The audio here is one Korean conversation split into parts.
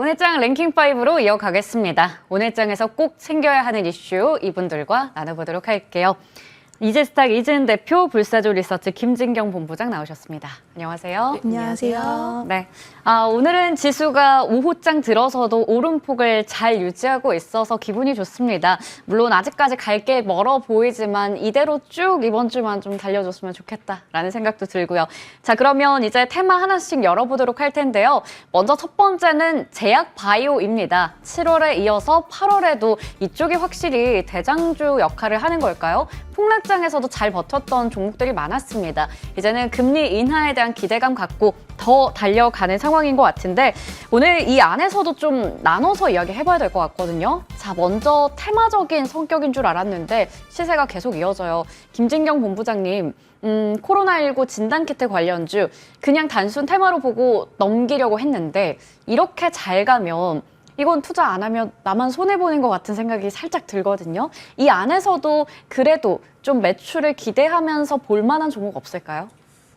오늘 장 랭킹5로 이어가겠습니다. 오늘 장에서 꼭 챙겨야 하는 이슈 이분들과 나눠보도록 할게요. 이재스탁 이재은 대표, 불사조 리서치 김진경 본부장 나오셨습니다. 안녕하세요. 네, 안녕하세요. 네. 오늘은 지수가 5호장 들어서도 오름폭을 잘 유지하고 있어서 기분이 좋습니다. 물론 아직까지 갈 게 멀어 보이지만 이대로 쭉 이번 주만 좀 달려줬으면 좋겠다라는 생각도 들고요. 자, 그러면 이제 테마 하나씩 열어보도록 할 텐데요. 먼저 첫 번째는 제약 바이오입니다. 7월에 이어서 8월에도 이쪽이 확실히 대장주 역할을 하는 걸까요? 폭락장에서도 잘 버텼던 종목들이 많았습니다. 이제는 금리 인하에 대한 기대감 갖고 더 달려가는 상황인 것 같은데 오늘 이 안에서도 좀 나눠서 이야기해봐야 될 것 같거든요. 자, 먼저 테마적인 성격인 줄 알았는데 시세가 계속 이어져요. 김진경 본부장님, 코로나19 진단키트 관련주 그냥 단순 테마로 보고 넘기려고 했는데 이렇게 잘 가면 이건 투자 안 하면 나만 손해보는 것 같은 생각이 살짝 들거든요. 이 안에서도 그래도 좀 매출을 기대하면서 볼 만한 종목 없을까요?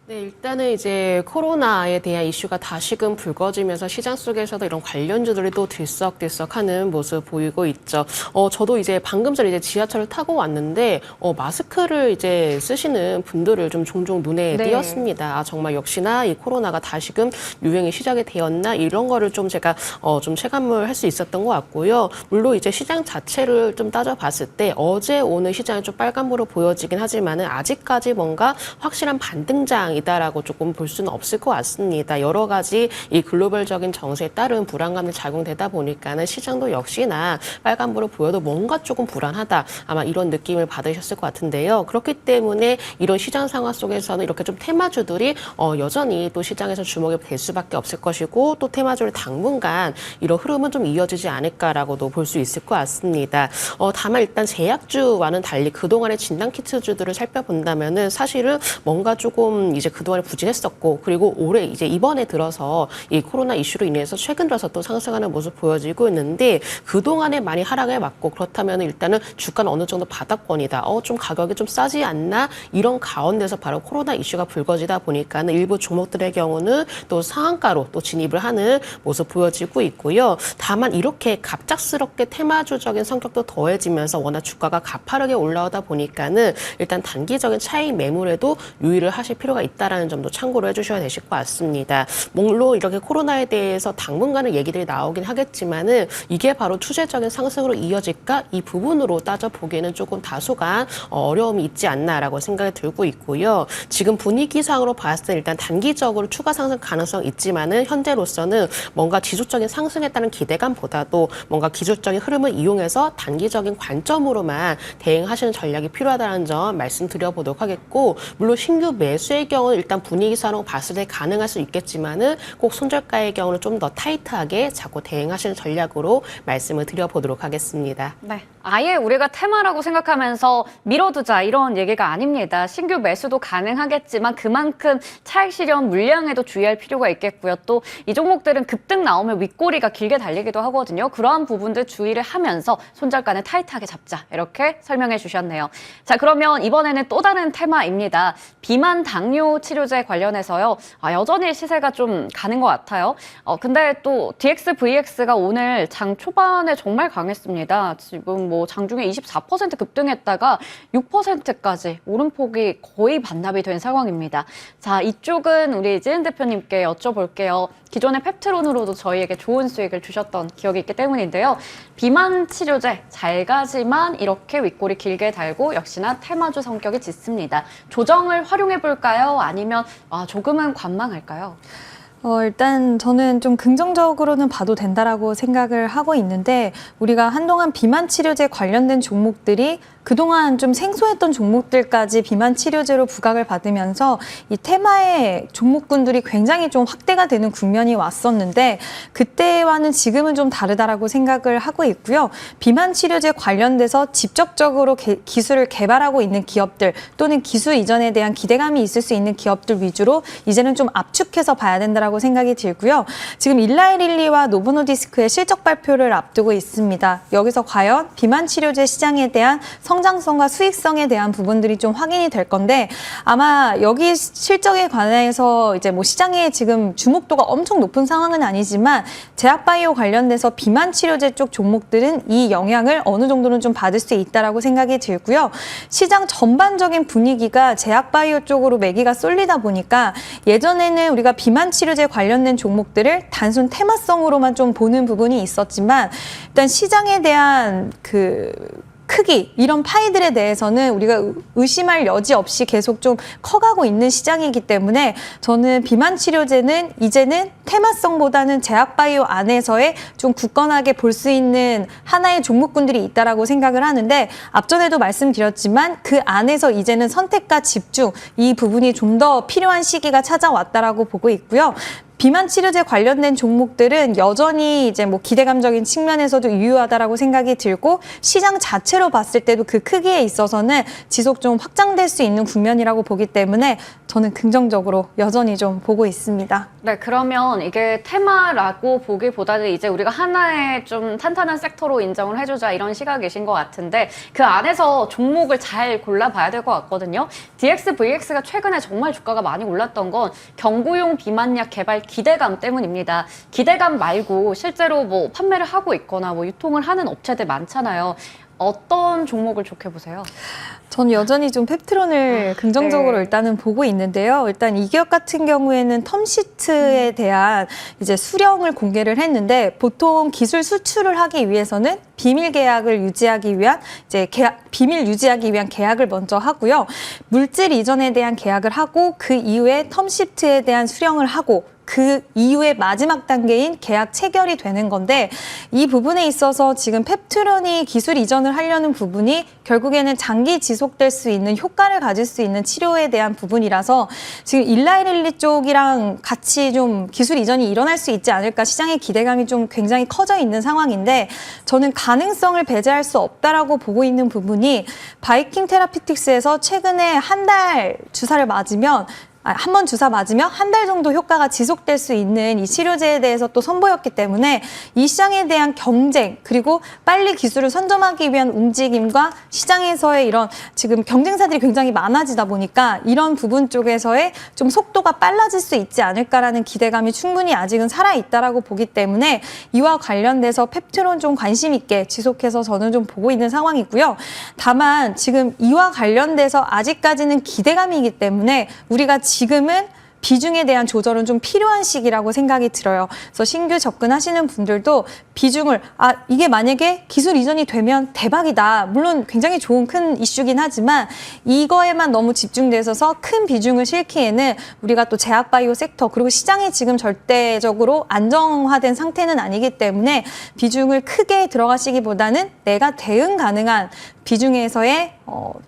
네, 일단은 이제 코로나에 대한 이슈가 다시금 불거지면서 시장 속에서도 이런 관련주들이 또 들썩들썩하는 모습 보이고 있죠. 저도 이제 방금 전에 이제 지하철을 타고 왔는데 마스크를 이제 쓰시는 분들을 좀 종종 눈에 띄었습니다. 정말 역시나 이 코로나가 다시금 유행이 시작이 되었나 이런 거를 좀 제가 좀 체감을 할 수 있었던 것 같고요. 물론 이제 시장 자체를 좀 따져봤을 때 어제 오늘 시장이 좀 빨간불로 보여지긴 하지만은 아직까지 뭔가 확실한 반등장 이다라고 조금 볼 수는 없을 것 같습니다. 여러 가지 이 글로벌적인 정세에 따른 불안감이 작용되다 보니까는 시장도 역시나 빨간불을 보여도 뭔가 조금 불안하다. 아마 이런 느낌을 받으셨을 것 같은데요. 그렇기 때문에 이런 시장 상황 속에서는 이렇게 좀 테마주들이 여전히 또 시장에서 주목이 될 수밖에 없을 것이고 또 테마주를 당분간 이런 흐름은 좀 이어지지 않을까라고도 볼 수 있을 것 같습니다. 다만 일단 제약주와는 달리 그동안의 진단키트주들을 살펴본다면은 사실은 뭔가 조금 이제 그동안에 부진했었고 그리고 올해 이제 이번에 들어서 이 코로나 이슈로 인해서 최근 들어서 또 상승하는 모습 보여지고 있는데 그동안에 많이 하락을 맞고 그렇다면 일단은 주가는 어느 정도 바닥권이다. 좀 가격이 좀 싸지 않나? 이런 가운데서 바로 코로나 이슈가 불거지다 보니까는 일부 종목들의 경우는 또 상한가로 또 진입을 하는 모습 보여지고 있고요. 다만 이렇게 갑작스럽게 테마주적인 성격도 더해지면서 워낙 주가가 가파르게 올라오다 보니까는 일단 단기적인 차익 매물에도 유의를 하실 필요가 있다라는 점도 참고로 해주셔야 되실 것 같습니다. 물론 이렇게 코로나에 대해서 당분간은 얘기들이 나오긴 하겠지만은 이게 바로 추세적인 상승으로 이어질까? 이 부분으로 따져보기에는 조금 다소간 어려움이 있지 않나라고 생각이 들고 있고요. 지금 분위기상으로 봤을 때 일단 단기적으로 추가 상승 가능성 있지만은 현재로서는 뭔가 지속적인 상승에 따른 기대감보다도 뭔가 기술적인 흐름을 이용해서 단기적인 관점으로만 대응하시는 전략이 필요하다는 점 말씀드려보도록 하겠고 물론 신규 매수의 경우는 일단 분위기상으로 봤을 때 가능할 수 있겠지만은 꼭 손절가의 경우는 좀 더 타이트하게 자꾸 대응하시는 전략으로 말씀을 드려보도록 하겠습니다. 네, 아예 우리가 테마라고 생각하면서 밀어두자 이런 얘기가 아닙니다. 신규 매수도 가능하겠지만 그만큼 차익 실현 물량에도 주의할 필요가 있겠고요. 또 이 종목들은 급등 나오면 윗꼬리가 길게 달리기도 하거든요. 그러한 부분들 주의를 하면서 손절가는 타이트하게 잡자 이렇게 설명해 주셨네요. 자, 그러면 이번에는 또 다른 테마입니다. 비만 당뇨 치료제 관련해서요. 여전히 시세가 좀 가는 것 같아요. 근데 또 DX, VX가 오늘 장 초반에 정말 강했습니다. 지금 뭐 장중에 24% 급등했다가 6%까지 오름폭이 거의 반납이 된 상황입니다. 자, 이쪽은 우리 이재은 대표님께 여쭤볼게요. 기존의 펩트론으로도 저희에게 좋은 수익을 주셨던 기억이 있기 때문인데요. 비만 치료제 잘 가지만 이렇게 윗골이 길게 달고 역시나 테마주 성격이 짙습니다. 조정을 활용해 볼까요? 아니면 조금은 관망할까요? 일단 저는 좀 긍정적으로는 봐도 된다라고 생각을 하고 있는데 우리가 한동안 비만 치료제 관련된 종목들이 그동안 좀 생소했던 종목들까지 비만 치료제로 부각을 받으면서 이 테마의 종목군들이 굉장히 좀 확대가 되는 국면이 왔었는데 그때와는 지금은 좀 다르다라고 생각을 하고 있고요. 비만 치료제 관련돼서 직접적으로 기술을 개발하고 있는 기업들 또는 기술 이전에 대한 기대감이 있을 수 있는 기업들 위주로 이제는 좀 압축해서 봐야 된다라고 있다라고 생각이 들고요. 지금 일라이릴리와 노보노디스크의 실적 발표를 앞두고 있습니다. 여기서 과연 비만 치료제 시장에 대한 성장성과 수익성에 대한 부분들이 좀 확인이 될 건데 아마 여기 실적에 관해서 이제 뭐 시장에 지금 주목도가 엄청 높은 상황은 아니지만 제약바이오 관련돼서 비만 치료제 쪽 종목들은 이 영향을 어느 정도는 좀 받을 수 있다라고 생각이 들고요. 시장 전반적인 분위기가 제약바이오 쪽으로 매기가 쏠리다 보니까 예전에는 우리가 비만 치료제 관련된 종목들을 단순 테마성으로만 좀 보는 부분이 있었지만 일단 시장에 대한 크기, 이런 파이들에 대해서는 우리가 의심할 여지 없이 계속 좀 커가고 있는 시장이기 때문에 저는 비만 치료제는 이제는 테마성보다는 제약바이오 안에서의 좀 굳건하게 볼 수 있는 하나의 종목군들이 있다라고 생각을 하는데 앞전에도 말씀드렸지만 그 안에서 이제는 선택과 집중, 이 부분이 좀 더 필요한 시기가 찾아왔다라고 보고 있고요. 비만 치료제 관련된 종목들은 여전히 이제 뭐 기대감적인 측면에서도 유효하다라고 생각이 들고 시장 자체로 봤을 때도 그 크기에 있어서는 지속 좀 확장될 수 있는 국면이라고 보기 때문에 저는 긍정적으로 여전히 좀 보고 있습니다. 네, 그러면 이게 테마라고 보기보다는 이제 우리가 하나의 좀 탄탄한 섹터로 인정을 해주자 이런 시각이신 것 같은데 그 안에서 종목을 잘 골라봐야 될 것 같거든요. DXVX가 최근에 정말 주가가 많이 올랐던 건 경구용 비만약 개발 기대감 때문입니다. 기대감 말고 실제로 뭐 판매를 하고 있거나 뭐 유통을 하는 업체들 많잖아요. 어떤 종목을 좋게 보세요? 저는 여전히 좀 펩트론을 긍정적으로 네. 일단은 보고 있는데요. 일단 이 기업 같은 경우에는 텀시트에 대한 이제 수령을 공개를 했는데 보통 기술 수출을 하기 위해서는 비밀 계약을 유지하기 위한 비밀 유지하기 위한 계약을 먼저 하고요. 물질 이전에 대한 계약을 하고 그 이후에 텀시트에 대한 수령을 하고 그 이후에 마지막 단계인 계약 체결이 되는 건데 이 부분에 있어서 지금 펩트론이 기술 이전을 하려는 부분이 결국에는 장기 지속될 수 있는 효과를 가질 수 있는 치료에 대한 부분이라서 지금 일라이릴리 쪽이랑 같이 좀 기술 이전이 일어날 수 있지 않을까 시장의 기대감이 좀 굉장히 커져 있는 상황인데 저는 가능성을 배제할 수 없다라고 보고 있는 부분이 바이킹 테라피틱스에서 최근에 한 달 주사를 맞으면 한 번 주사 맞으면 한 달 정도 효과가 지속될 수 있는 이 치료제에 대해서 또 선보였기 때문에 이 시장에 대한 경쟁 그리고 빨리 기술을 선점하기 위한 움직임과 시장에서의 이런 지금 경쟁사들이 굉장히 많아지다 보니까 이런 부분 쪽에서의 좀 속도가 빨라질 수 있지 않을까라는 기대감이 충분히 아직은 살아있다라고 보기 때문에 이와 관련돼서 펩트론 좀 관심 있게 지속해서 저는 좀 보고 있는 상황이고요. 다만 지금 이와 관련돼서 아직까지는 기대감이기 때문에 우리가 지금은 비중에 대한 조절은 좀 필요한 시기라고 생각이 들어요. 그래서 신규 접근하시는 분들도 비중을 이게 만약에 기술 이전이 되면 대박이다. 물론 굉장히 좋은 큰 이슈긴 하지만 이거에만 너무 집중돼서 큰 비중을 실기에는 우리가 또 제약바이오 섹터 그리고 시장이 지금 절대적으로 안정화된 상태는 아니기 때문에 비중을 크게 들어가시기보다는 내가 대응 가능한 비중에서의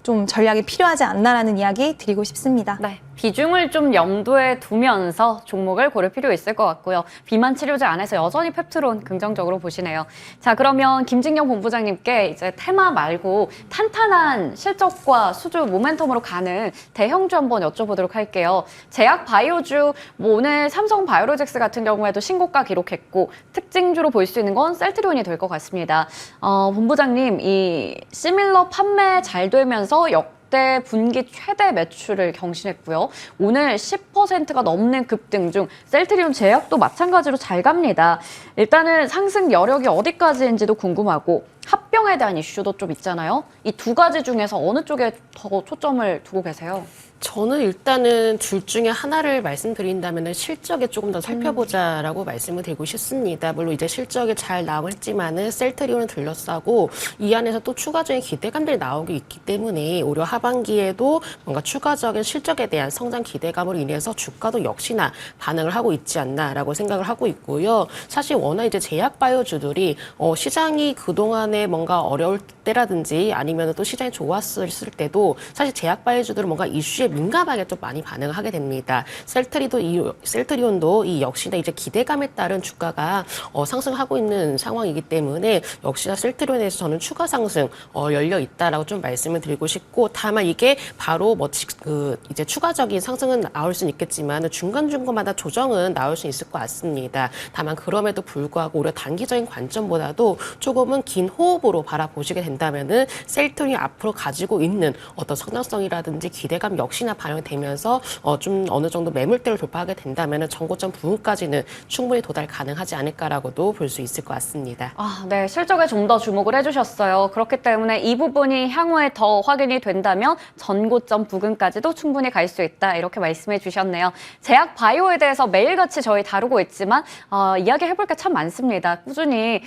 좀 전략이 필요하지 않나라는 이야기 드리고 싶습니다. 네, 비중을 좀 염두에 두면서 종목을 고를 필요 있을 것 같고요. 비만 치료제 안에서 여전히 펩트론 긍정적으로 보시네요. 자, 그러면 김진경 본부장님께 이제 테마 말고 탄탄한 실적과 수주 모멘텀으로 가는 대형주 한번 여쭤보도록 할게요. 제약 바이오주, 뭐 오늘 삼성 바이오로직스 같은 경우에도 신고가 기록했고 특징주로 볼 수 있는 건 셀트리온이 될 것 같습니다. 본부장님, 이 시밀러 판매 잘 되면서 역대 분기 최대 매출을 경신했고요. 오늘 10%가 넘는 급등 중 셀트리온 제약도 마찬가지로 잘 갑니다. 일단은 상승 여력이 어디까지인지도 궁금하고 합병에 대한 이슈도 좀 있잖아요. 이 두 가지 중에서 어느 쪽에 더 초점을 두고 계세요? 저는 일단은 둘 중에 하나를 말씀드린다면 실적에 조금 더 살펴보자라고 말씀을 드리고 싶습니다. 물론 이제 실적이 잘 나올지만은 셀트리온은 들러싸고 이 안에서 또 추가적인 기대감들이 나오고 있기 때문에 오히려 하반기에도 뭔가 추가적인 실적에 대한 성장 기대감으로 인해서 주가도 역시나 반응을 하고 있지 않나라고 생각을 하고 있고요. 사실 워낙 이제 제약 바이오주들이 시장이 그동안에 뭔가 뭔가 어려울 때라든지 아니면 또 시장이 좋았을 때도 사실 제약바이오주들은 뭔가 이슈에 민감하게 좀 많이 반응을 하게 됩니다. 셀트리온도 이 역시나 이제 기대감에 따른 주가가 상승하고 있는 상황이기 때문에 역시나 셀트리온에서 저는 추가 상승 열려 있다라고 좀 말씀을 드리고 싶고, 다만 이게 바로 이제 추가적인 상승은 나올 수는 있겠지만 중간중간마다 조정은 나올 수 있을 것 같습니다. 다만 그럼에도 불구하고 오히려 단기적인 관점보다도 조금은 긴 호흡으로 바라보시게 된다면은 셀트리온이 앞으로 가지고 있는 어떤 성장성이라든지 기대감 역시나 반영되면서 좀 어느 정도 매물대를 돌파하게 된다면은 정고점 부분까지는 충분히 도달 가능하지 않을까라고도 볼 수 있을 것 같습니다. 네, 실적에 좀 더 주목을 해주셨어요. 그렇기 때문에 이 부분이 향후에 더 확인이 된다면 전고점 부근까지도 충분히 갈 수 있다, 이렇게 말씀해 주셨네요. 제약 바이오에 대해서 매일같이 저희 다루고 있지만 이야기해볼 게 참 많습니다. 꾸준히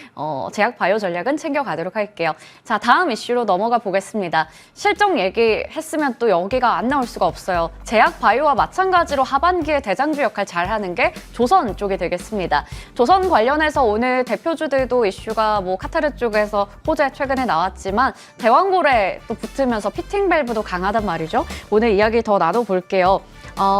제약 바이오 전략은 챙겨가도록 할게요. 자, 다음 이슈로 넘어가 보겠습니다. 실적 얘기했으면 또 여기가 안 나올 수가 없어요. 제약 바이오와 마찬가지로 하반기에 대장주 역할 잘하는 게 조선 쪽이 되겠습니다. 조선 관련해서 오늘 대표주들도 이슈가 카타르 쪽에서 호재 최근에 나왔지만 대왕고래 또 붙으면서 피팅 밸브도 강하단 말이죠. 오늘 이야기 더 나눠볼게요.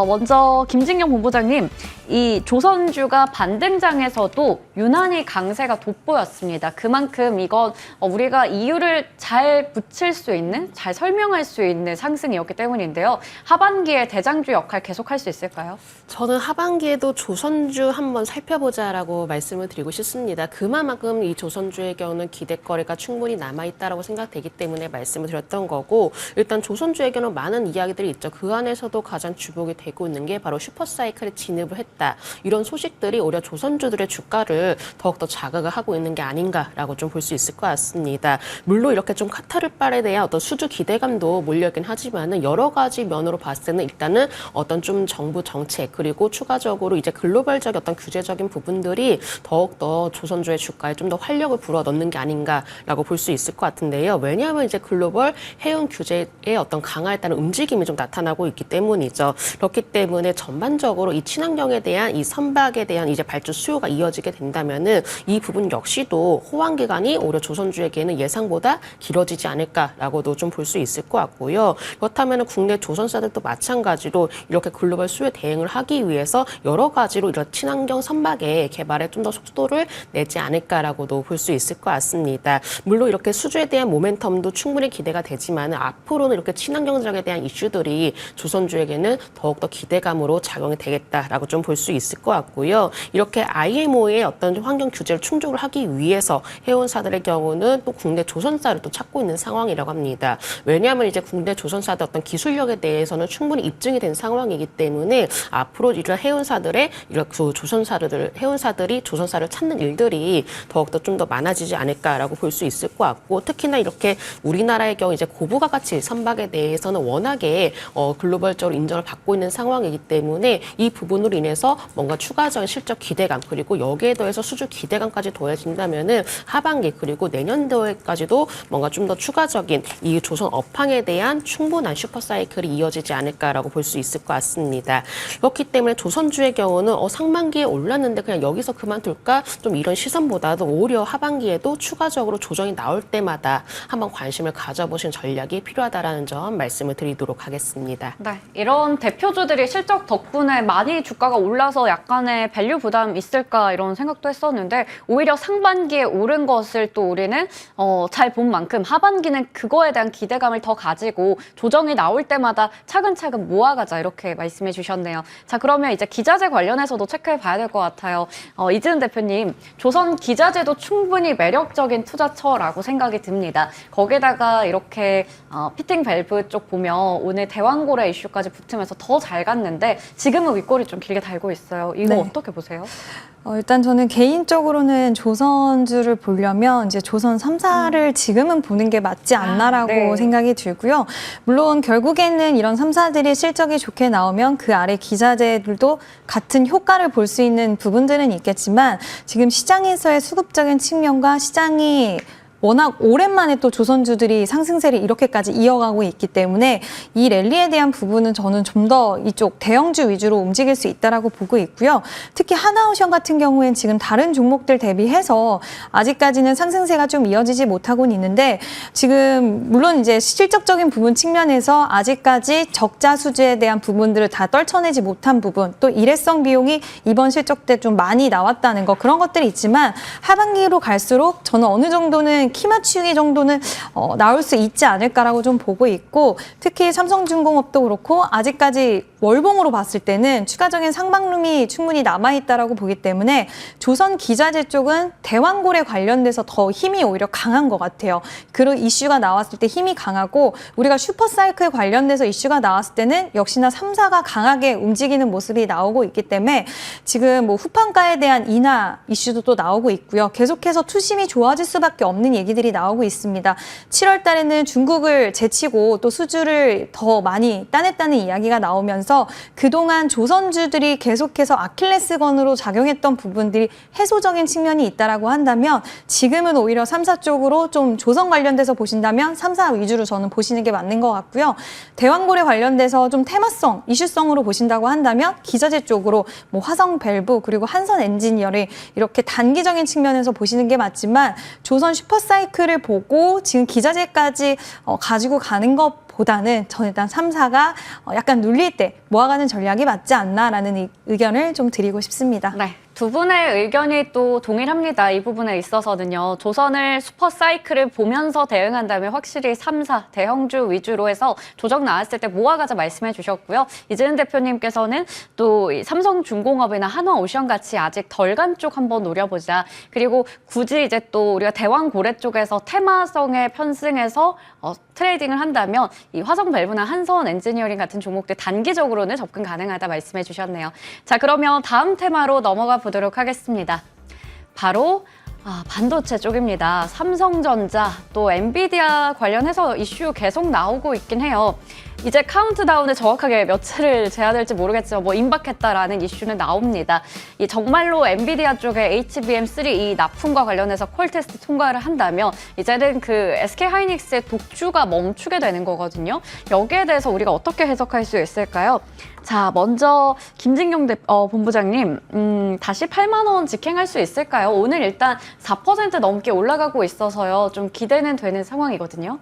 먼저 김진경 본부장님, 이 조선주가 반등장에서도 유난히 강세가 돋보였습니다. 그만큼 이건 우리가 이유를 잘 붙일 수 있는, 잘 설명할 수 있는 상승이었기 때문인데요. 하반기에 대장주 역할 계속할 수 있을까요? 저는 하반기에도 조선주 한번 살펴보자라고 말씀을 드리고 싶습니다. 그만큼 이 조선주의 경우는 기대거래가 충분히 남아있다라고 생각되기 때문에 말씀을 드렸던 거고, 일단 조선주의 경우는 많은 이야기들이 있죠. 그 안에서도 가장 주목이 되고 있는 게 바로 슈퍼사이클에 진입을 했다. 이런 소식들이 오히려 조선주들의 주가를 더욱더 자극을 하고 있는 게 아닌가라고 좀 볼 수 있을 것 같습니다. 물론 이렇게 좀 카타르발에 대한 어떤 수주 기대감도 몰려있긴 하지만은 여러 가지 면으로 봤을 때는 일단은 어떤 좀 정부 정책, 그리고 추가적으로 이제 글로벌적 어떤 규제적인 부분들이 더욱더 조선주의 주가에 좀 더 활력을 불어넣는 게 아닌가라고 볼 수 있을 것 같은데요. 왜냐하면 이제 글로벌 해운 규제의 어떤 강화에 따른 움직임이 좀 나타나고 있기 때문이죠. 그렇기 때문에 전반적으로 이 친환경에 대한 이 선박에 대한 이제 발주 수요가 이어지게 된다면은 이 부분 역시도 호황 기간이 오히려 조선주에게는 예상보다 길어지지 않을까라고도 좀 볼 수 있을 것 같고요. 그렇다면은 국내 조선사들도 마찬가지로 이렇게 글로벌 수요에 대응을 하기 위해서 여러 가지로 이런 친환경 선박의 개발에 좀 더 속도를 내지 않을까라고도 볼 수 있을 것 같습니다. 물론 이렇게 수주에 대한 모멘텀도 충분히 기대가 되지만 앞으로는 이렇게 친환경적에 대한 이슈들이 조선주에게는 더욱더 기대감으로 작용이 되겠다라고 좀 볼 수 있을 것 같고요. 이렇게 IMO의 어떤 환경 규제를 충족을 하기 위해서 해운사들의 경우는 또 국내 조선사를 또 찾고 있는 상황이라고 합니다. 왜냐하면 이제 국내 조선사들 어떤 기술력에 대해서는 충분히 입증이 된 상황이기 때문에 앞으로 이런 해운사들의 이런 해운사들이 조선사를 찾는 일들이 더욱더 좀 더 많아지지 않을까라고 볼 수 있을 것 같고, 특히나 이렇게 우리나라의 경우 이제 고부가 가치 선박에 대해서는 워낙에 글로벌적으로 인정을 받고 있는 상황이기 때문에 이 부분으로 인해서 뭔가 추가적인 실적 기대감, 그리고 여기에 더해서 수주 기대감까지 더해진다면은 하반기 그리고 내년도에까지도 뭔가 좀 더 추가적인 이 조선 업황에 대한 충분한 슈퍼사이클이 이어지지 않을까라고 볼 수 있을 것 같습니다. 그렇기 때문에 조선주의 경우는 상반기에 올랐는데 그냥 여기서 그만둘까? 좀 이런 시선보다도 오히려 하반기에도 추가적으로 조정이 나올 때마다 한번 관심을 가져보신 전략이 필요하다라는 점 말씀을 드리도록 하겠습니다. 네, 이런 대표주들이 실적 덕분에 많이 주가가 올라서 약간의 밸류 부담 있을까 이런 생각도 했었는데, 오히려 상반기에 오른 것을 또 우리는 잘 본 만큼 하반기는 그거에 대한 기대감을 더 가지고 조정이 나올 때마다 차근차근 모아가자, 이렇게 말씀해 주셨네요. 자, 그러면 이제 기자재 관련해서도 체크해 봐야 될 것 같아요. 이지은 대표님, 조선 기자재도 충분히 매력적인 투자처라고 생각이 듭니다. 거기다가 이렇게 피팅 밸브 쪽 보면 오늘 대왕고래 이슈까지 붙으면서 더 잘 갔는데 지금은 윗골이 좀 길게 달고 있어요. 이거 네. 어떻게 보세요? 일단 저는 개인적으로는 조선주를 보려면 이제 조선 3사를 지금은 보는 게 맞지 않나라고 네. 생각이 들고요. 물론 결국에는 이런 3사들이 실적이 좋게 나오면 그 아래 기자재들도 같은 효과를 볼 수 있는 부분들은 있겠지만, 지금 시장에서의 수급적인 측면과 시장이 워낙 오랜만에 또 조선주들이 상승세를 이렇게까지 이어가고 있기 때문에 이 랠리에 대한 부분은 저는 좀 더 이쪽 대형주 위주로 움직일 수 있다라고 보고 있고요. 특히 하나오션 같은 경우엔 지금 다른 종목들 대비해서 아직까지는 상승세가 좀 이어지지 못하고는 있는데 지금 물론 이제 실적적인 부분 측면에서 아직까지 적자 수주에 대한 부분들을 다 떨쳐내지 못한 부분, 또 일회성 비용이 이번 실적 때 좀 많이 나왔다는 거, 그런 것들이 있지만 하반기로 갈수록 저는 어느 정도는 키 맞추기 정도는 나올 수 있지 않을까라고 좀 보고 있고, 특히 삼성중공업도 그렇고 아직까지 월봉으로 봤을 때는 추가적인 상방룸이 충분히 남아있다라고 보기 때문에 조선 기자재 쪽은 대왕고래 관련돼서 더 힘이 오히려 강한 것 같아요. 그런 이슈가 나왔을 때 힘이 강하고, 우리가 슈퍼사이클 관련돼서 이슈가 나왔을 때는 역시나 3사가 강하게 움직이는 모습이 나오고 있기 때문에 지금 뭐 후판가에 대한 인하 이슈도 또 나오고 있고요. 계속해서 투심이 좋아질 수밖에 없는 얘기들이 나오고 있습니다. 7월 달에는 중국을 제치고 또 수주를 더 많이 따냈다는 이야기가 나오면서 그동안 조선주들이 계속해서 아킬레스건으로 작용했던 부분들이 해소적인 측면이 있다라고 한다면, 지금은 오히려 3사 쪽으로 좀 조선 관련돼서 보신다면 3사 위주로 저는 보시는 게 맞는 것 같고요. 대왕고래 관련돼서 좀 테마성, 이슈성으로 보신다고 한다면 기자재 쪽으로 뭐 화성 밸브 그리고 한선 엔지니어링 이렇게 단기적인 측면에서 보시는 게 맞지만, 조선 슈퍼사이클을 보고 지금 기자재까지 가지고 가는 것보다는 저는 일단 3사가 약간 눌릴 때 모아가는 전략이 맞지 않나라는 의견을 좀 드리고 싶습니다. 네. 두 분의 의견이 또 동일합니다. 이 부분에 있어서는요. 조선을 슈퍼사이클을 보면서 대응한다면 확실히 3사 대형주 위주로 해서 조정 나왔을 때 모아가자 말씀해 주셨고요. 이재은 대표님께서는 또 삼성중공업이나 한화오션 같이 아직 덜 간 쪽 한번 노려보자. 그리고 굳이 이제 또 우리가 대왕고래 쪽에서 테마성에 편승해서 트레이딩을 한다면 이 화성밸브나 한선 엔지니어링 같은 종목들 단기적으로는 접근 가능하다 말씀해 주셨네요. 자, 그러면 다음 테마로 넘어가 보도록 하겠습니다. 바로 반도체 쪽입니다. 삼성전자 또 엔비디아 관련해서 이슈 계속 나오고 있긴 해요. 이제 카운트다운을 정확하게 며칠을 재야 될지 모르겠지만 뭐 임박했다라는 이슈는 나옵니다. 이 정말로 엔비디아 쪽에 HBM3E 납품과 관련해서 콜 테스트 통과를 한다면 이제는 그 SK하이닉스의 독주가 멈추게 되는 거거든요. 여기에 대해서 우리가 어떻게 해석할 수 있을까요? 자, 먼저 김진경 본부장님, 다시 8만 원 직행할 수 있을까요? 오늘 일단 4% 넘게 올라가고 있어서요. 좀 기대는 되는 상황이거든요.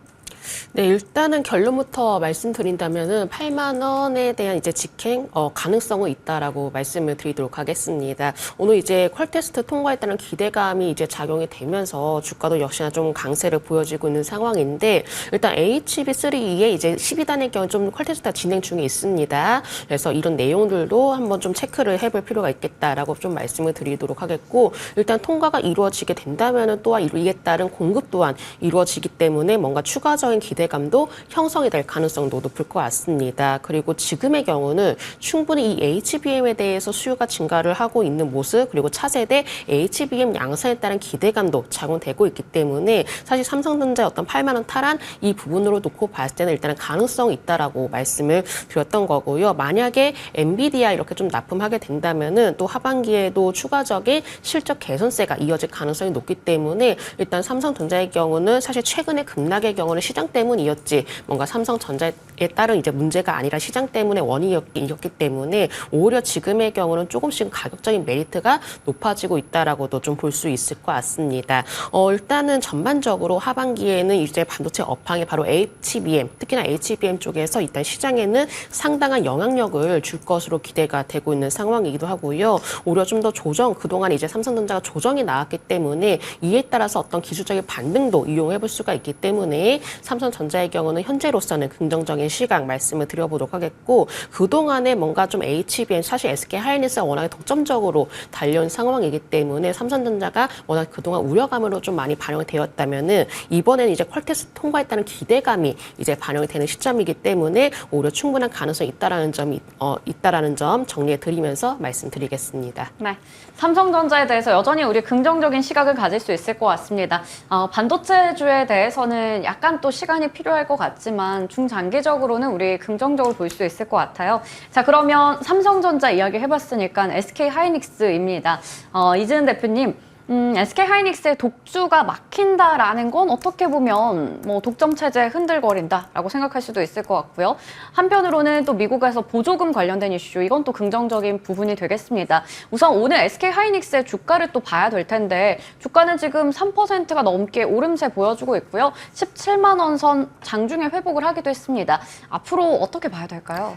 네, 일단은 결론부터 말씀드린다면은 8만 원에 대한 이제 직행 가능성은 있다라고 말씀을 드리도록 하겠습니다. 오늘 이제 퀄 테스트 통과했다는 기대감이 이제 작용이 되면서 주가도 역시나 좀 강세를 보여지고 있는 상황인데, 일단 HB3E의 이제 12단의 경우 좀 퀄 테스트가 진행 중에 있습니다. 그래서 이런 내용들도 한번 좀 체크를 해볼 필요가 있겠다라고 좀 말씀을 드리도록 하겠고, 일단 통과가 이루어지게 된다면은 또한 이에 따른 공급 또한 이루어지기 때문에 뭔가 추가적인 기대감도 형성이 될 가능성도 높을 것 같습니다. 그리고 지금의 경우는 충분히 이 HBM에 대해서 수요가 증가를 하고 있는 모습, 그리고 차세대 HBM 양산에 따른 기대감도 작용되고 있기 때문에 사실 삼성전자의 어떤 8만 원 탈환 이 부분으로 놓고 봤을 때는 일단은 가능성이 있다라고 말씀을 드렸던 거고요. 만약에 엔비디아 이렇게 좀 납품하게 된다면은 또 하반기에도 추가적인 실적 개선세가 이어질 가능성이 높기 때문에 일단 삼성전자의 경우는 사실 최근의 급락의 경우는 시장 때문이었지 뭔가 삼성전자에 따른 이제 문제가 아니라 시장 때문에 원인이었기 때문에 오히려 지금의 경우는 조금씩 가격적인 메리트가 높아지고 있다라고도 좀 볼 수 있을 것 같습니다. 일단은 전반적으로 하반기에는 이제 반도체 업황이 바로 HBM, 특히나 HBM 쪽에서 일단 시장에는 상당한 영향력을 줄 것으로 기대가 되고 있는 상황이기도 하고요. 오히려 좀 더 조정, 그동안 이제 삼성전자가 조정이 나왔기 때문에 이에 따라서 어떤 기술적인 반등도 이용해 볼 수가 있기 때문에 삼성전자의 경우는 현재로서는 긍정적인 시각 말씀을 드려보도록 하겠고, 그동안에 뭔가 좀 HBM, 사실 SK하이닉스가 워낙에 독점적으로 달려온 상황이기 때문에 삼성전자가 워낙 그동안 우려감으로 좀 많이 반영이 되었다면은 이번에는 이제 퀄 테스트 통과했다는 기대감이 이제 반영이 되는 시점이기 때문에 오히려 충분한 가능성이 있다라는 점 정리해 드리면서 말씀드리겠습니다. 네, 삼성전자에 대해서 여전히 우리 긍정적인 시각을 가질 수 있을 것 같습니다. 반도체주에 대해서는 약간 또 시간이 필요할 것 같지만 중장기적으로는 우리 긍정적으로 볼 수 있을 것 같아요. 자, 그러면 삼성전자 이야기 해봤으니까 SK하이닉스입니다. 이재은 대표님, SK 하이닉스의 독주가 막힌다라는 건 어떻게 보면 뭐 독점 체제 흔들거린다라고 생각할 수도 있을 것 같고요. 한편으로는 또 미국에서 보조금 관련된 이슈, 이건 또 긍정적인 부분이 되겠습니다. 우선 오늘 SK 하이닉스의 주가를 또 봐야 될 텐데 주가는 지금 3%가 넘게 오름세 보여주고 있고요. 17만 원 선 장중에 회복을 하기도 했습니다. 앞으로 어떻게 봐야 될까요?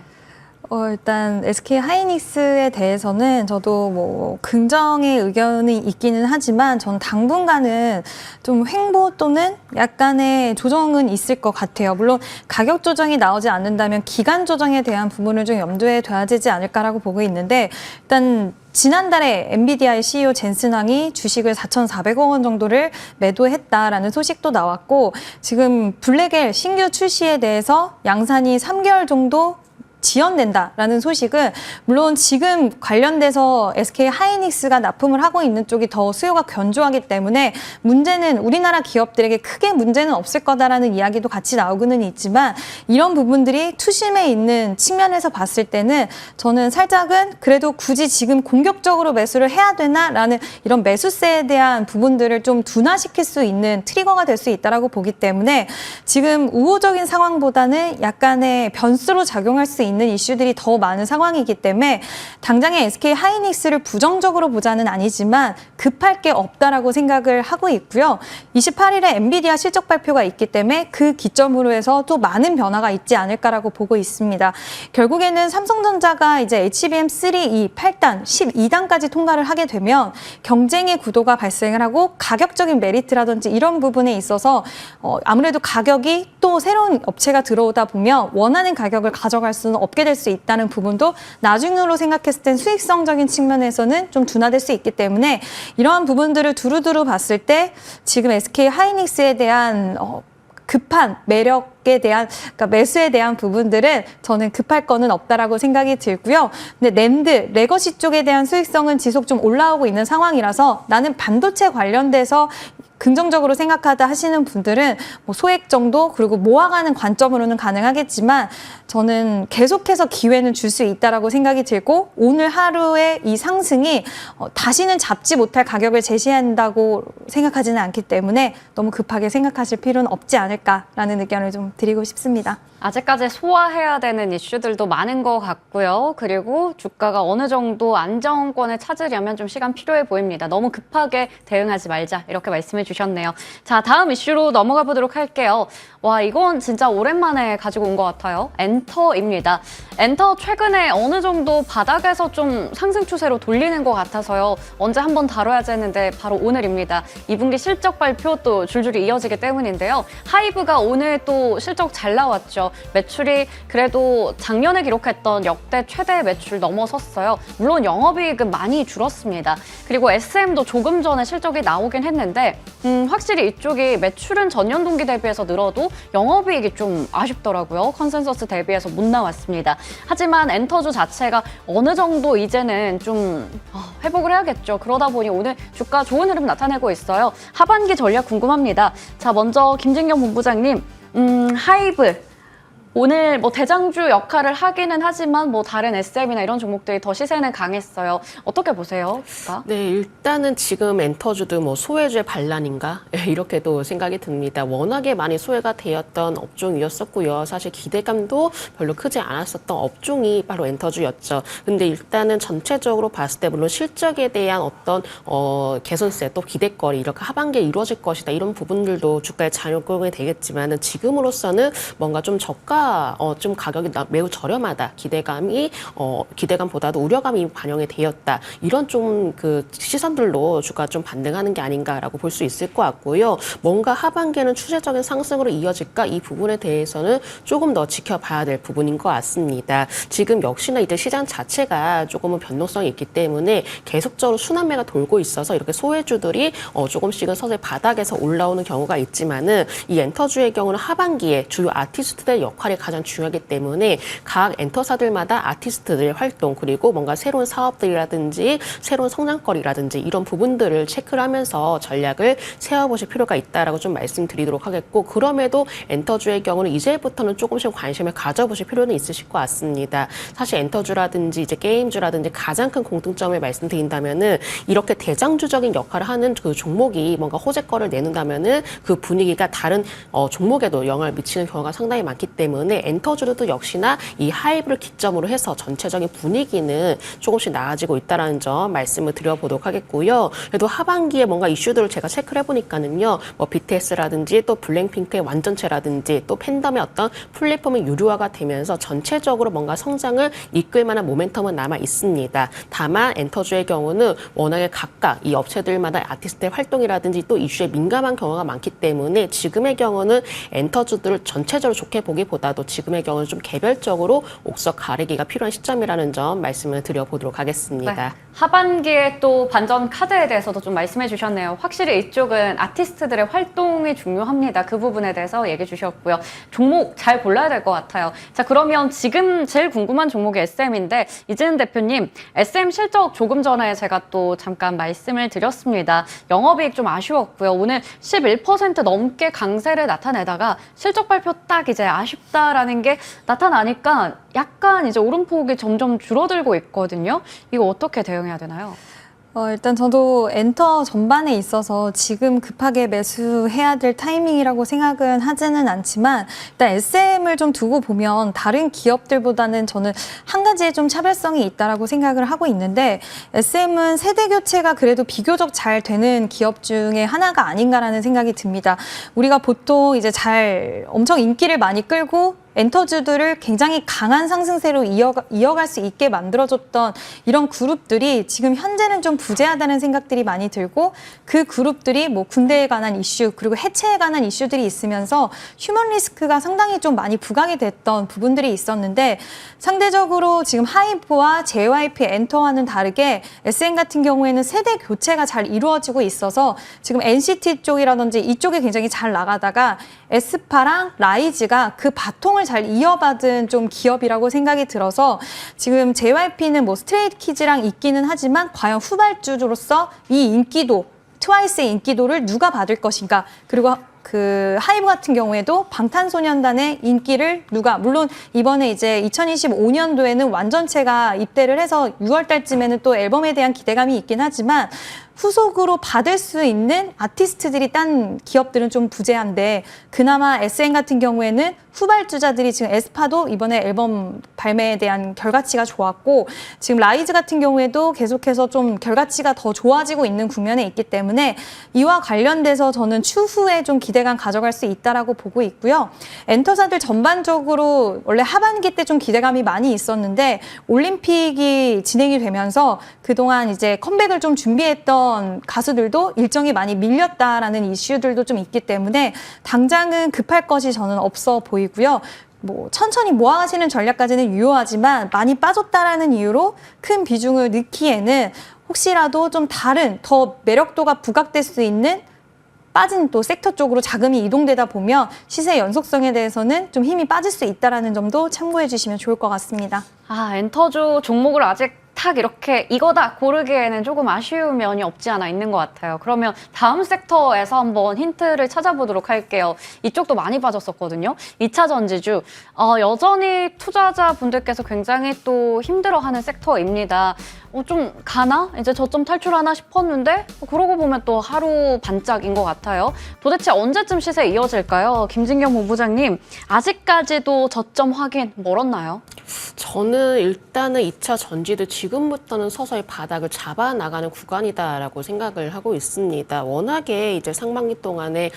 일단 SK 하이닉스에 대해서는 저도 뭐 긍정의 의견이 있기는 하지만 전 당분간은 좀 횡보 또는 약간의 조정은 있을 것 같아요. 물론 가격 조정이 나오지 않는다면 기간 조정에 대한 부분을 좀 염두에 둬야 되지 않을까라고 보고 있는데, 일단 지난달에 엔비디아의 CEO 젠슨 황이 주식을 4,400억 원 정도를 매도했다라는 소식도 나왔고, 지금 블랙엘 신규 출시에 대해서 양산이 3개월 정도 지연된다라는 소식은, 물론 지금 관련돼서 SK 하이닉스가 납품을 하고 있는 쪽이 더 수요가 견조하기 때문에 문제는 우리나라 기업들에게 크게 문제는 없을 거다라는 이야기도 같이 나오고는 있지만, 이런 부분들이 투심에 있는 측면에서 봤을 때는 저는 살짝은 그래도 굳이 지금 공격적으로 매수를 해야 되나라는 이런 매수세에 대한 부분들을 좀 둔화시킬 수 있는 트리거가 될 수 있다라고 보기 때문에, 지금 우호적인 상황보다는 약간의 변수로 작용할 수 있는 이슈들이 더 많은 상황이기 때문에 당장의 SK 하이닉스를 부정적으로 보자는 아니지만 급할 게 없다라고 생각을 하고 있고요. 28일에 엔비디아 실적 발표가 있기 때문에 그 기점으로 해서 또 많은 변화가 있지 않을까라고 보고 있습니다. 결국에는 삼성전자가 이제 HBM3, 2, 8단, 12단까지 통과를 하게 되면 경쟁의 구도가 발생을 하고 가격적인 메리트라든지 이런 부분에 있어서 아무래도 가격이 또 새로운 업체가 들어오다 보면 원하는 가격을 가져갈 수는 없게 될 수 있다는 부분도 나중으로 생각했을 땐 수익성적인 측면에서는 좀 둔화될 수 있기 때문에, 이러한 부분들을 두루두루 봤을 때 지금 SK 하이닉스에 대한 급한 매력에 대한, 그러니까 매수에 대한 부분들은 저는 급할 거는 없다라고 생각이 들고요. 근데 낸드, 레거시 쪽에 대한 수익성은 지속 좀 올라오고 있는 상황이라서 나는 반도체 관련돼서 긍정적으로 생각하다 하시는 분들은 뭐 소액 정도, 그리고 모아가는 관점으로는 가능하겠지만 저는 계속해서 기회는 줄 수 있다라고 생각이 들고, 오늘 하루의 이 상승이 다시는 잡지 못할 가격을 제시한다고 생각하지는 않기 때문에 너무 급하게 생각하실 필요는 없지 않을까라는 의견을 좀 드리고 싶습니다. 아직까지 소화해야 되는 이슈들도 많은 것 같고요. 그리고 주가가 어느 정도 안정권을 찾으려면 좀 시간 필요해 보입니다. 너무 급하게 대응하지 말자, 이렇게 말씀해 주셨네요. 자, 다음 이슈로 넘어가 보도록 할게요. 와, 이건 진짜 오랜만에 가지고 온 것 같아요. 엔터입니다. 엔터 최근에 어느 정도 바닥에서 좀 상승 추세로 돌리는 것 같아서요. 언제 한번 다뤄야지 했는데 바로 오늘입니다. 2분기 실적 발표 또 줄줄이 이어지기 때문인데요. 하이브가 오늘 또 실적 잘 나왔죠. 매출이 그래도 작년에 기록했던 역대 최대 매출 넘어섰어요. 물론 영업이익은 많이 줄었습니다. 그리고 SM도 조금 전에 실적이 나오긴 했는데 확실히 이쪽이 매출은 전년 동기 대비해서 늘어도 영업이익이 좀 아쉽더라고요. 컨센서스 대비해서 못 나왔습니다. 하지만 엔터주 자체가 어느 정도 이제는 좀 회복을 해야겠죠. 그러다 보니 오늘 주가 좋은 흐름 나타내고 있어요. 하반기 전략 궁금합니다. 자, 먼저 김진경 본부장님, 하이브 오늘 뭐 대장주 역할을 하기는 하지만 뭐 다른 SM이나 이런 종목들이 더 시세는 강했어요. 어떻게 보세요? 주가? 네, 일단은 지금 엔터주도 뭐 소외주의 반란인가? 이렇게도 생각이 듭니다. 워낙에 많이 소외가 되었던 업종이었었고요. 사실 기대감도 별로 크지 않았었던 업종이 바로 엔터주였죠. 근데 일단은 전체적으로 봤을 때 물론 실적에 대한 어떤 개선세 또 기대거리 이렇게 하반기에 이루어질 것이다 이런 부분들도 주가에 작용이 되겠지만은 지금으로서는 뭔가 좀 저가 좀 가격이 매우 저렴하다 기대감보다도 우려감이 반영이 되었다 이런 좀 그 시선들로 주가 좀 반등하는 게 아닌가라고 볼 수 있을 것 같고요. 뭔가 하반기에는 추세적인 상승으로 이어질까 이 부분에 대해서는 조금 더 지켜봐야 될 부분인 것 같습니다. 지금 역시나 이제 시장 자체가 조금은 변동성이 있기 때문에 계속적으로 순환매가 돌고 있어서 이렇게 소외주들이 조금씩은 서서히 바닥에서 올라오는 경우가 있지만은 이 엔터주의 경우는 하반기에 주요 아티스트들의 역할 역할이 가장 중요하기 때문에 각 엔터사들마다 아티스트들의 활동 그리고 뭔가 새로운 사업들이라든지 새로운 성장거리라든지 이런 부분들을 체크를 하면서 전략을 세워보실 필요가 있다라고 좀 말씀드리도록 하겠고 그럼에도 엔터주의 경우는 이제부터는 조금씩 관심을 가져보실 필요는 있으실 것 같습니다. 사실 엔터주라든지 이제 게임주라든지 가장 큰 공통점을 말씀드린다면은 이렇게 대장주적인 역할을 하는 그 종목이 뭔가 호재거를 내는다면은 그 분위기가 다른 종목에도 영향을 미치는 경우가 상당히 많기 때문에 엔터주도 역시나 이 하이브를 기점으로 해서 전체적인 분위기는 조금씩 나아지고 있다는 점 말씀을 드려보도록 하겠고요. 그래도 하반기에 뭔가 이슈들을 제가 체크를 해보니까는요, 뭐 BTS라든지 또 블랙핑크의 완전체라든지 또 팬덤의 어떤 플랫폼이 유료화가 되면서 전체적으로 뭔가 성장을 이끌 만한 모멘텀은 남아 있습니다. 다만 엔터주의 경우는 워낙에 각각 이 업체들마다 아티스트의 활동이라든지 또 이슈에 민감한 경우가 많기 때문에 지금의 경우는 엔터주들을 전체적으로 좋게 보기보다도 지금의 경우는 좀 개별적으로 옥석 가리기가 필요한 시점이라는 점 말씀을 드려보도록 하겠습니다. 네. 하반기에 또 반전 카드에 대해서도 좀 말씀해 주셨네요. 확실히 이쪽은 아티스트들의 활동이 중요합니다. 그 부분에 대해서 얘기해 주셨고요. 종목 잘 골라야 될 것 같아요. 자, 그러면 지금 제일 궁금한 종목이 SM인데 이재은 대표님, SM 실적 조금 전에 제가 또 잠깐 말씀을 드렸습니다. 영업이익 좀 아쉬웠고요. 오늘 11% 넘게 강세를 나타내다가 실적 발표 딱 이제 아쉽다라는 게 나타나니까 약간 이제 오름폭이 점점 줄어들고 있거든요. 이거 어떻게 대응해야 되나요? 일단 저도 엔터 전반에 있어서 지금 급하게 매수해야 될 타이밍이라고 생각은 하지는 않지만 일단 SM을 좀 두고 보면 다른 기업들보다는 저는 한 가지에 좀 차별성이 있다라고 생각을 하고 있는데 SM은 세대 교체가 그래도 비교적 잘 되는 기업 중에 하나가 아닌가라는 생각이 듭니다. 우리가 보통 이제 엄청 인기를 많이 끌고 엔터주들을 굉장히 강한 상승세로 이어갈 수 있게 만들어줬던 이런 그룹들이 지금 현재는 좀 부재하다는 생각들이 많이 들고 그 그룹들이 뭐 군대에 관한 이슈 그리고 해체에 관한 이슈들이 있으면서 휴먼 리스크가 상당히 좀 많이 부각이 됐던 부분들이 있었는데 상대적으로 지금 하이브와 JYP 엔터와는 다르게 SM 같은 경우에는 세대 교체가 잘 이루어지고 있어서 지금 NCT 쪽이라든지 이쪽에 굉장히 잘 나가다가 에스파랑 라이즈가 그 바통을 잘 이어받은 좀 기업이라고 생각이 들어서 지금 JYP는 뭐 스트레이키즈랑 있기는 하지만 과연 후발주로서 이 인기도 트와이스의 인기도를 누가 받을 것인가 그리고 그 하이브 같은 경우에도 방탄소년단의 인기를 물론 이번에 이제 2025년도에는 완전체가 입대를 해서 6월 달쯤에는 또 앨범에 대한 기대감이 있긴 하지만 후속으로 받을 수 있는 아티스트들이 딴 기업들은 좀 부재한데 그나마 SM 같은 경우에는 후발주자들이 지금 에스파도 이번에 앨범 발매에 대한 결과치가 좋았고 지금 라이즈 같은 경우에도 계속해서 좀 결과치가 더 좋아지고 있는 국면에 있기 때문에 이와 관련돼서 저는 추후에 좀 기대감 가져갈 수 있다라고 보고 있고요. 엔터사들 전반적으로 원래 하반기 때 좀 기대감이 많이 있었는데 올림픽이 진행이 되면서 그동안 이제 컴백을 좀 준비했던 가수들도 일정이 많이 밀렸다라는 이슈들도 좀 있기 때문에 당장은 급할 것이 저는 없어 보이고요. 뭐 천천히 모아가시는 전략까지는 유효하지만 많이 빠졌다라는 이유로 큰 비중을 넣기에는 혹시라도 좀 다른 더 매력도가 부각될 수 있는 빠진 또 섹터 쪽으로 자금이 이동되다 보면 시세 연속성에 대해서는 좀 힘이 빠질 수 있다는 점도 참고해 주시면 좋을 것 같습니다. 엔터주 종목을 아직 딱 이렇게 이거다 고르기에는 조금 아쉬운 면이 없지 않아 있는 것 같아요. 그러면 다음 섹터에서 한번 힌트를 찾아보도록 할게요. 이쪽도 많이 빠졌었거든요. 2차 전지주. 여전히 투자자분들께서 굉장히 또 힘들어하는 섹터입니다. 좀 가나? 이제 저점 탈출하나 싶었는데 그러고 보면 또 하루 반짝인 것 같아요. 도대체 언제쯤 시세 이어질까요? 김진경 본부장님, 아직까지도 저점 확인 멀었나요? 저는 일단은 2차 전지도 지금부터는 서서히 바닥을 잡아 나가는 구간이다라고 생각을 하고 있습니다. 워낙에 이제 상반기 동안에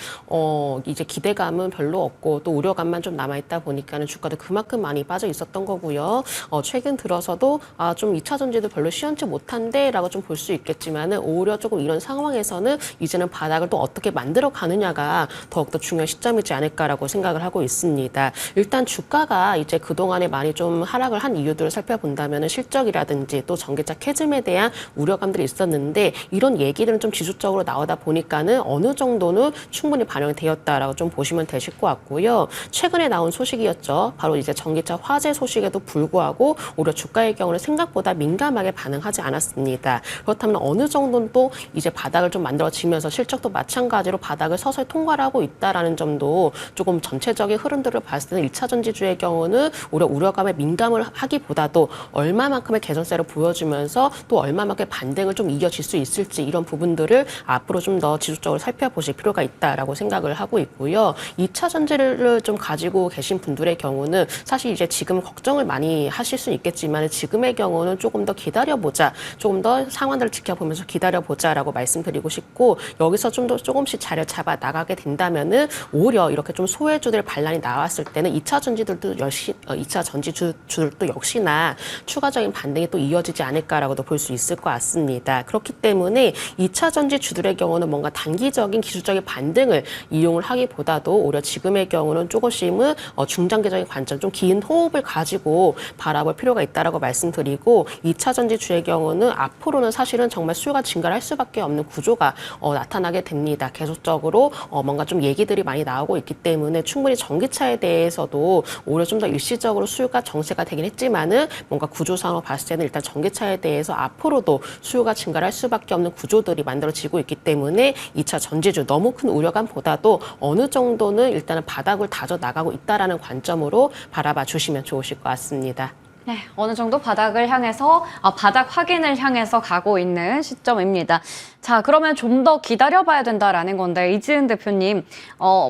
이제 기대감은 별로 없고 또 우려감만 좀 남아 있다 보니까는 주가도 그만큼 많이 빠져 있었던 거고요. 최근 들어서도 좀 2차 전지도 별로 시원치 못한데라고 좀 볼 수 있겠지만은 오히려 조금 이런 상황에서는 이제는 바닥을 또 어떻게 만들어 가느냐가 더욱더 중요한 시점이지 않을까라고 생각을 하고 있습니다. 일단 주가가 이제 그동안에 많이 좀 하락을 한 이유들을 살펴본다면 실적이라든지 문제라든지 또 전기차 캐즘에 대한 우려감들이 있었는데 이런 얘기들은 좀 지속적으로 나오다 보니까는 어느 정도는 충분히 반영이 되었다라고 좀 보시면 되실 것 같고요. 최근에 나온 소식이었죠. 바로 이제 전기차 화재 소식에도 불구하고 오히려 주가의 경우는 생각보다 민감하게 반응하지 않았습니다. 그렇다면 어느 정도는 또 이제 바닥을 좀 만들어지면서 실적도 마찬가지로 바닥을 서서히 통과를 하고 있다라는 점도 조금 전체적인 흐름들을 봤을 때는 1차 전지주의 경우는 오히려 우려감에 민감을 하기보다도 얼마만큼의 개선세를 보여주면서 또 얼마만큼의 반등을 좀 이어질 수 있을지 이런 부분들을 앞으로 좀 더 지속적으로 살펴보실 필요가 있다라고 생각을 하고 있고요. 2차 전지를 좀 가지고 계신 분들의 경우는 사실 이제 지금 걱정을 많이 하실 수 있겠지만 지금의 경우는 조금 더 기다려보자, 조금 더 상황들을 지켜보면서 기다려보자라고 말씀드리고 싶고 여기서 좀 더 조금씩 자리를 잡아 나가게 된다면은 오히려 이렇게 좀 소외주들 반란이 나왔을 때는 2차 전지들도 2차 전지주들도 역시나 추가적인 반등이 또 이어지지 않을까라고도 볼 수 있을 것 같습니다. 그렇기 때문에 2차 전지주들의 경우는 뭔가 단기적인 기술적인 반등을 이용을 하기보다도 오히려 지금의 경우는 조금씩은 중장기적인 관점, 좀 긴 호흡을 가지고 바라볼 필요가 있다라고 말씀드리고 2차 전지주의 경우는 앞으로는 사실은 정말 수요가 증가를 할 수밖에 없는 구조가 나타나게 됩니다. 계속적으로 뭔가 좀 얘기들이 많이 나오고 있기 때문에 충분히 전기차에 대해서도 오히려 좀 더 일시적으로 수요가 정체가 되긴 했지만은 뭔가 구조상으로 봤을 때는 일단 전기차에 대해서 앞으로도 수요가 증가를 할 수밖에 없는 구조들이 만들어지고 있기 때문에 2차 전지주 너무 큰 우려감보다도 어느 정도는 일단은 바닥을 다져 나가고 있다라는 관점으로 바라봐 주시면 좋으실 것 같습니다. 네, 어느 정도 바닥을 향해서, 바닥 확인을 향해서 가고 있는 시점입니다. 자, 그러면 좀 더 기다려봐야 된다라는 건데, 이지은 대표님,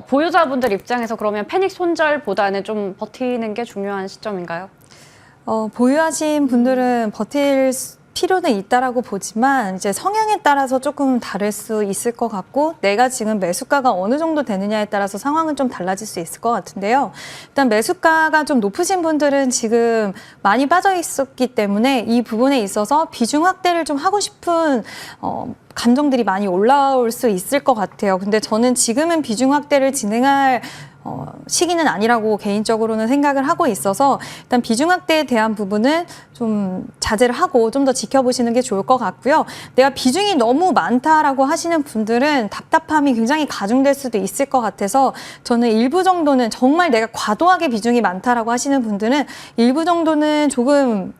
보유자분들 입장에서 그러면 패닉 손절보다는 좀 버티는 게 중요한 시점인가요? 보유하신 분들은 버틸 필요는 있다라고 보지만 이제 성향에 따라서 조금 다를 수 있을 것 같고 내가 지금 매수가가 어느 정도 되느냐에 따라서 상황은 좀 달라질 수 있을 것 같은데요. 일단 매수가가 좀 높으신 분들은 지금 많이 빠져 있었기 때문에 이 부분에 있어서 비중 확대를 좀 하고 싶은 감정들이 많이 올라올 수 있을 것 같아요. 근데 저는 지금은 비중 확대를 진행할 시기는 아니라고 개인적으로는 생각을 하고 있어서 일단 비중 확대에 대한 부분은 좀 자제를 하고 좀 더 지켜보시는 게 좋을 것 같고요. 내가 비중이 너무 많다라고 하시는 분들은 답답함이 굉장히 가중될 수도 있을 것 같아서 저는 일부 정도는 정말 내가 과도하게 비중이 많다라고 하시는 분들은 일부 정도는 조금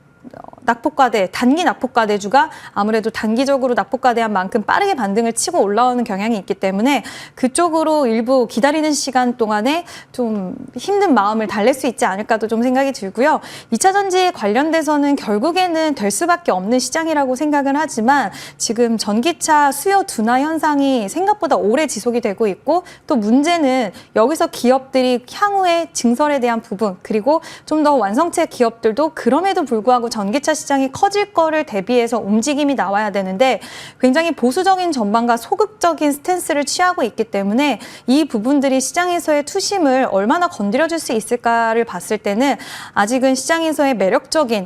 낙폭과대, 단기 낙폭과대주가 아무래도 단기적으로 낙폭과대한 만큼 빠르게 반등을 치고 올라오는 경향이 있기 때문에 그쪽으로 일부 기다리는 시간 동안에 좀 힘든 마음을 달랠 수 있지 않을까도 좀 생각이 들고요. 2차 전지에 관련돼서는 결국에는 될 수밖에 없는 시장이라고 생각을 하지만 지금 전기차 수요 둔화 현상이 생각보다 오래 지속이 되고 있고 또 문제는 여기서 기업들이 향후에 증설에 대한 부분 그리고 좀 더 완성체 기업들도 그럼에도 불구하고 전기차 시장이 커질 거를 대비해서 움직임이 나와야 되는데 굉장히 보수적인 전망과 소극적인 스탠스를 취하고 있기 때문에 이 부분들이 시장에서의 투심을 얼마나 건드려줄 수 있을까를 봤을 때는 아직은 시장에서의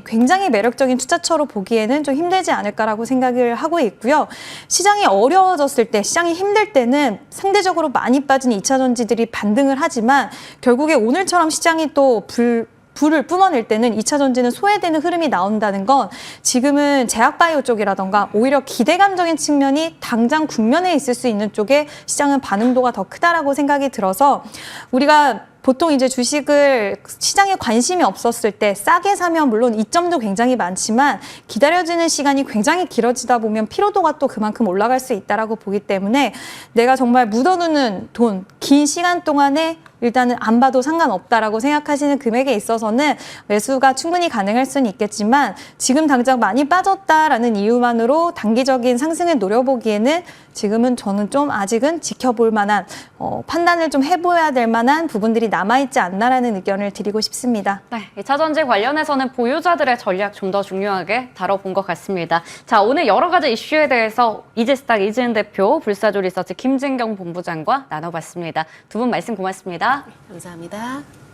굉장히 매력적인 투자처로 보기에는 좀 힘들지 않을까라고 생각을 하고 있고요. 시장이 어려워졌을 때, 시장이 힘들 때는 상대적으로 많이 빠진 2차 전지들이 반등을 하지만 결국에 오늘처럼 시장이 또 불을 뿜어낼 때는 2차 전지는 소외되는 흐름이 나온다는 건 지금은 제약바이오 쪽이라던가 오히려 기대감적인 측면이 당장 국면에 있을 수 있는 쪽에 시장은 반응도가 더 크다라고 생각이 들어서 우리가 보통 이제 주식을 시장에 관심이 없었을 때 싸게 사면 물론 이점도 굉장히 많지만 기다려지는 시간이 굉장히 길어지다 보면 피로도가 또 그만큼 올라갈 수 있다라고 보기 때문에 내가 정말 묻어두는 돈, 긴 시간 동안에 일단은 안 봐도 상관없다라고 생각하시는 금액에 있어서는 매수가 충분히 가능할 수는 있겠지만 지금 당장 많이 빠졌다라는 이유만으로 단기적인 상승을 노려보기에는 지금은 저는 좀 아직은 지켜볼 만한 판단을 좀 해봐야 될 만한 부분들이 남아있지 않나라는 의견을 드리고 싶습니다. 네, 2차 전지 관련해서는 보유자들의 전략 좀 더 중요하게 다뤄본 것 같습니다. 자, 오늘 여러 가지 이슈에 대해서 이지스탁 이지은 대표, 불사조 리서치 김진경 본부장과 나눠봤습니다. 두 분 말씀 고맙습니다. 감사합니다.